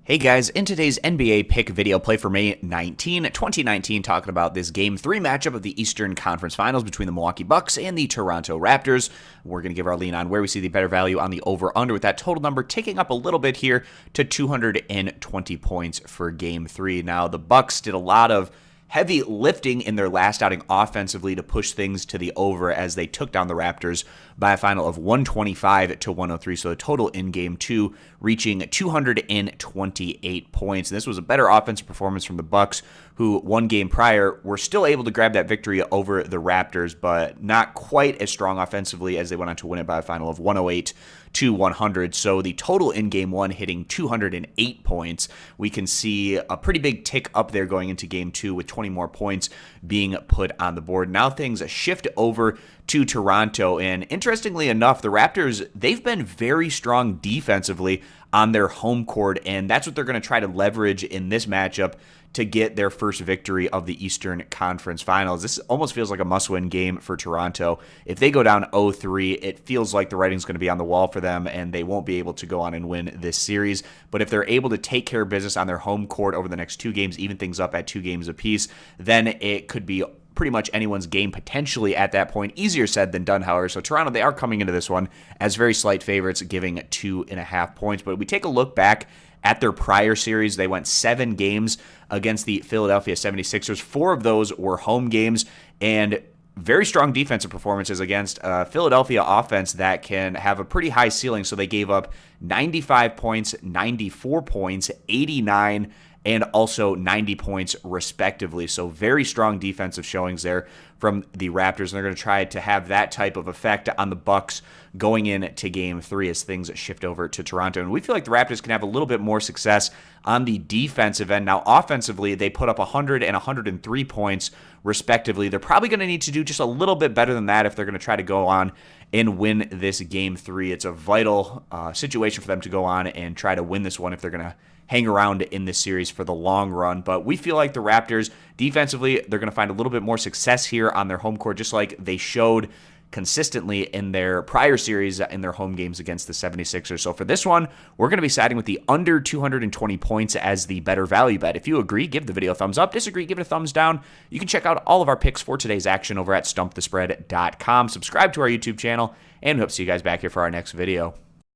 Hey guys, in today's NBA pick video play for May 19, 2019, talking about this Game 3 matchup of the Eastern Conference Finals between the Milwaukee Bucks and the Toronto Raptors. We're going to give our lean on where we see the better value on the over-under, with that total number ticking up a little bit here to 220 points for Game 3. Now, the Bucks did a lot of heavy lifting in their last outing offensively to push things to the over as they took down the Raptors by a final of 125 to 103. So the total in Game 2 reaching 228 points. And this was a better offensive performance from the Bucks, who one game prior were still able to grab that victory over the Raptors, but not quite as strong offensively as they went on to win it by a final of 108 to 100. So the total in Game 1 hitting 208 points. We can see a pretty big tick up there going into Game 2 with 20 more points being put on the board. Now things shift over to Toronto, and interestingly enough, the Raptors, they've been very strong defensively on their home court, and that's what they're going to try to leverage in this matchup to get their first victory of the Eastern Conference Finals. This almost feels like a must-win game for Toronto. If they go down 0-3, it feels like the writing's going to be on the wall for them, and they won't be able to go on and win this series. But if they're able to take care of business on their home court over the next two games, even things up at 2 games apiece, then it could be pretty much anyone's game potentially at that point. Easier said than done, however. So Toronto, they are coming into this one as very slight favorites, giving 2.5 points. But we take a look back at their prior series. They went 7 games against the Philadelphia 76ers. 4 of those were home games, and very strong defensive performances against a Philadelphia offense that can have a pretty high ceiling. So they gave up 95 points, 94 points, 89 and also 90 points respectively. So very strong defensive showings there from the Raptors, and they're going to try to have that type of effect on the Bucks going into Game 3 as things shift over to Toronto. And we feel like the Raptors can have a little bit more success on the defensive end. Now, offensively, they put up 100 and 103 points respectively. They're probably going to need to do just a little bit better than that if they're going to try to go on and win this Game 3. It's a vital situation for them to go on and try to win this one if they're going to hang around in this series for the long run. But we feel like the Raptors, defensively, they're going to find a little bit more success here on their home court, just like they showed consistently in their prior series in their home games against the 76ers. So for this one, we're going to be siding with the under 220 points as the better value bet. If you agree, give the video a thumbs up. Disagree, give it a thumbs down. You can check out all of our picks for today's action over at stumpthespread.com. Subscribe to our YouTube channel, and we hope to see you guys back here for our next video.